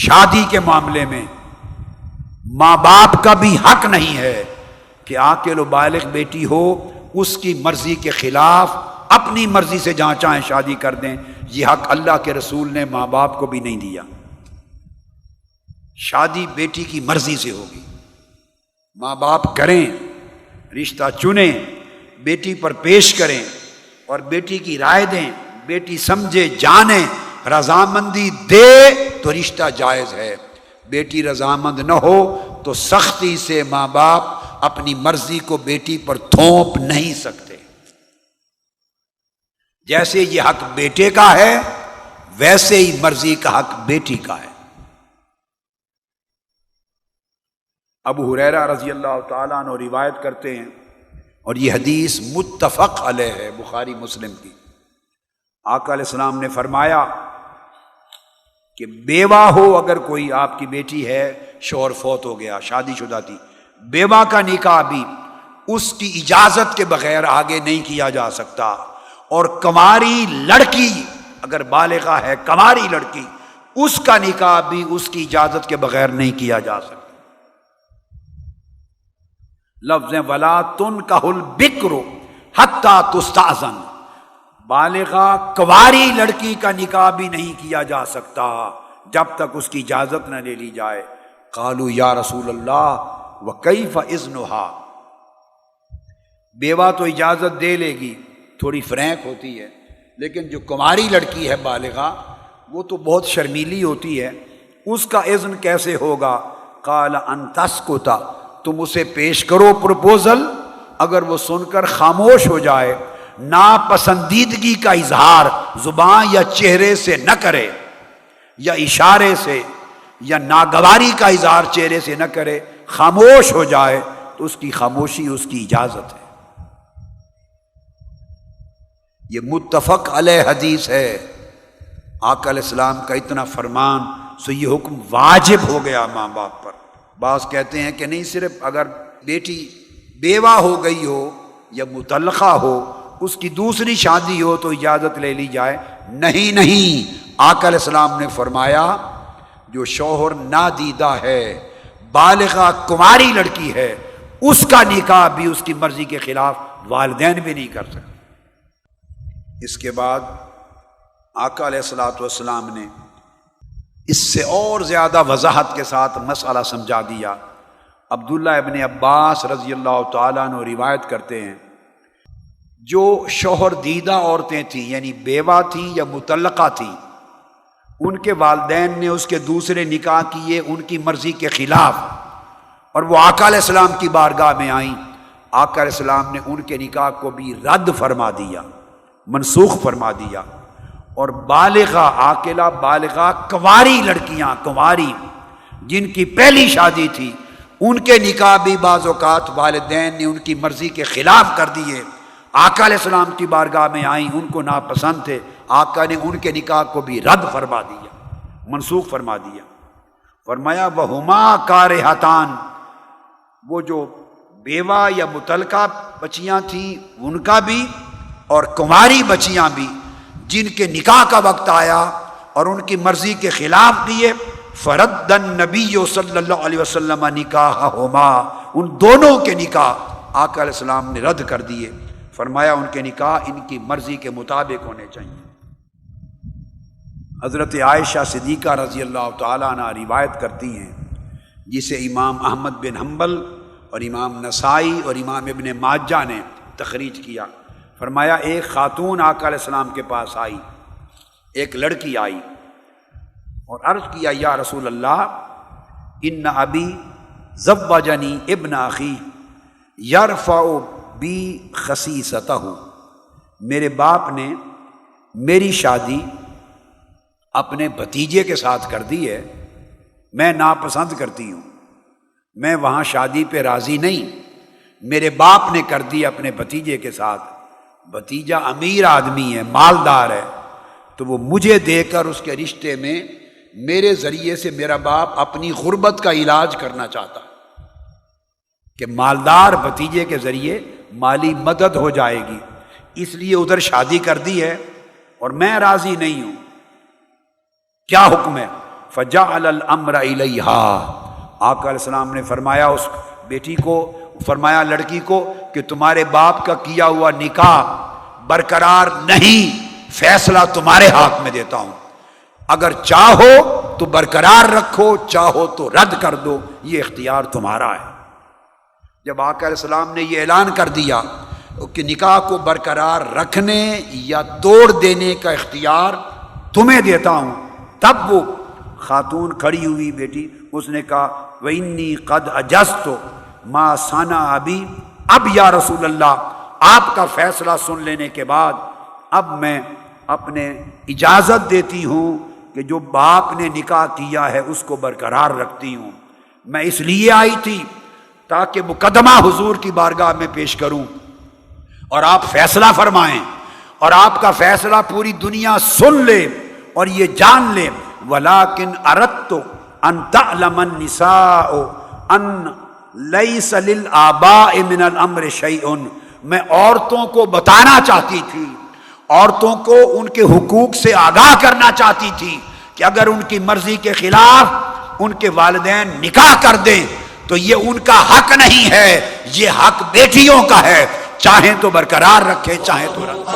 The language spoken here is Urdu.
شادی کے معاملے میں ماں باپ کا بھی حق نہیں ہے کہ عاقل و بالغ بیٹی ہو اس کی مرضی کے خلاف اپنی مرضی سے جہاں چاہیں شادی کر دیں۔ یہ حق اللہ کے رسول نے ماں باپ کو بھی نہیں دیا۔ شادی بیٹی کی مرضی سے ہوگی، ماں باپ کریں، رشتہ چنیں، بیٹی پر پیش کریں اور بیٹی کی رائے دیں، بیٹی سمجھے جانے رضامندی دے تو رشتہ جائز ہے۔ بیٹی رضامند نہ ہو تو سختی سے ماں باپ اپنی مرضی کو بیٹی پر تھوپ نہیں سکتے۔ جیسے یہ حق بیٹے کا ہے ویسے ہی مرضی کا حق بیٹی کا ہے۔ ابو ہریرہ رضی اللہ تعالیٰ عنہ روایت کرتے ہیں اور یہ حدیث متفق علیہ ہے، بخاری مسلم کی۔ آقا علیہ السلام نے فرمایا کہ بیوہ ہو اگر کوئی آپ کی بیٹی ہے، شوہر فوت ہو گیا، شادی شدہ تھی، بیوہ کا نکاح بھی اس کی اجازت کے بغیر آگے نہیں کیا جا سکتا، اور کنواری لڑکی اگر بالغہ ہے، کنواری لڑکی، اس کا نکاح بھی اس کی اجازت کے بغیر نہیں کیا جا سکتا۔ لفظ ولا تنکح البکر حتی تستأذن، بالغہ کنواری لڑکی کا نکاح بھی نہیں کیا جا سکتا جب تک اس کی اجازت نہ لے لی جائے۔ قالوا یا رسول اللہ وکیف اذنھا، بیوہ تو اجازت دے لے گی، تھوڑی فرینک ہوتی ہے، لیکن جو کنواری لڑکی ہے بالغہ وہ تو بہت شرمیلی ہوتی ہے، اس کا اذن کیسے ہوگا؟ قال ان تسکت، تم اسے پیش کرو پروپوزل، اگر وہ سن کر خاموش ہو جائے، ناپسندیدگی کا اظہار زبان یا چہرے سے نہ کرے، یا اشارے سے، یا ناگواری کا اظہار چہرے سے نہ کرے، خاموش ہو جائے تو اس کی خاموشی اس کی اجازت ہے۔ یہ متفق علیہ حدیث ہے۔ آقا علیہ السلام کا اتنا فرمان، سو یہ حکم واجب ہو گیا ماں باپ پر۔ بعض کہتے ہیں کہ نہیں، صرف اگر بیٹی بیوہ ہو گئی ہو یا مطلقہ ہو، اس کی دوسری شادی ہو تو اجازت لے لی جائے۔ نہیں، آقا علیہ السلام نے فرمایا جو شوہر نادیدہ ہے، بالغہ کنواری لڑکی ہے، اس کا نکاح بھی اس کی مرضی کے خلاف والدین بھی نہیں کر سکتے۔ اس کے بعد آقا علیہ الصلوۃ والسلام نے اس سے اور زیادہ وضاحت کے ساتھ مسئلہ سمجھا دیا۔ عبداللہ ابن عباس رضی اللہ تعالیٰ عنہ روایت کرتے ہیں، جو شوہر دیدہ عورتیں تھیں، یعنی بیوہ تھیں یا مطلقہ تھیں، ان کے والدین نے اس کے دوسرے نکاح کیے ان کی مرضی کے خلاف، اور وہ آقا علیہ السلام کی بارگاہ میں آئیں، آقا علیہ السلام نے ان کے نکاح کو بھی رد فرما دیا، منسوخ فرما دیا، اور بالغہ عاقلہ بالغہ کنواری لڑکیاں، کنواری جن کی پہلی شادی تھی، ان کے نکاح بھی بعض اوقات والدین نے ان کی مرضی کے خلاف کر دیے، آقا علیہ السلام کی بارگاہ میں آئیں، ان کو ناپسند تھے، آقا نے ان کے نکاح کو بھی رد فرما دیا، منسوخ فرما دیا۔ فرمایا وَهُمَا كَارِهَتَانِ، وہ جو بیوہ یا مطلقہ بچیاں تھیں ان کا بھی، اور کنواری بچیاں بھی جن کے نکاح کا وقت آیا اور ان کی مرضی کے خلاف کیے، فرد النبی صلی اللہ علیہ وسلم نکاحہما، ان دونوں کے نکاح آقا علیہ السلام نے رد کر دیے۔ فرمایا ان کے نکاح ان کی مرضی کے مطابق ہونے چاہیے۔ حضرت عائشہ صدیقہ رضی اللہ تعالیٰ عنہ روایت کرتی ہیں، جسے امام احمد بن حنبل اور امام نسائی اور امام ابن ماجہ نے تخریج کیا۔ فرمایا ایک خاتون آقا علیہ السلام کے پاس آئی، ایک لڑکی آئی اور عرض کیا یا رسول اللہ ان ابی زوجنی ابن اخی یرفع بی خصیصتہ، میرے باپ نے میری شادی اپنے بھتیجے کے ساتھ کر دی ہے، میں ناپسند کرتی ہوں، میں وہاں شادی پہ راضی نہیں، میرے باپ نے کر دی اپنے بھتیجے کے ساتھ، بھتیجا امیر آدمی ہے، مالدار ہے، تو وہ مجھے دے کر اس کے رشتے میں میرے ذریعے سے میرا باپ اپنی غربت کا علاج کرنا چاہتا کہ مالدار بھتیجے کے ذریعے مالی مدد ہو جائے گی، اس لیے ادھر شادی کر دی ہے اور میں راضی نہیں ہوں، کیا حکم ہے؟ فجعل الامر الیہا، آقا علیہ السلام نے فرمایا اس بیٹی کو، فرمایا لڑکی کو کہ تمہارے باپ کا کیا ہوا نکاح برقرار نہیں، فیصلہ تمہارے ہاتھ میں دیتا ہوں، اگر چاہو تو برقرار رکھو، چاہو تو رد کر دو، یہ اختیار تمہارا ہے۔ جب آقا علیہ السلام نے یہ اعلان کر دیا کہ نکاح کو برقرار رکھنے یا توڑ دینے کا اختیار تمہیں دیتا ہوں، تب وہ خاتون کھڑی ہوئی بیٹی، اس نے کہا وَإِنِّي قَدْ أَجَزْتُ مَا صَنَعَ بِي، اب یا رسول اللہ آپ کا فیصلہ سن لینے کے بعد اب میں اپنے اجازت دیتی ہوں کہ جو باپ نے نکاح کیا ہے اس کو برقرار رکھتی ہوں۔ میں اس لیے آئی تھی تاکہ مقدمہ حضور کی بارگاہ میں پیش کروں اور آپ فیصلہ فرمائیں، اور آپ کا فیصلہ پوری دنیا سن لے اور یہ جان لے۔ وَلَٰكِنْ أَرَدْتُ أَن تَعْلَمَ النِّسَاءُ أَن لَيْسَ لِلْآبَاءِ مِنَ الْأَمْرِ شَيْءٌ، میں عورتوں کو بتانا چاہتی تھی، عورتوں کو ان کے حقوق سے آگاہ کرنا چاہتی تھی کہ اگر ان کی مرضی کے خلاف ان کے والدین نکاح کر دیں تو یہ ان کا حق نہیں ہے، یہ حق بیٹیوں کا ہے، چاہیں تو برقرار رکھیں چاہیں تو رکھیں۔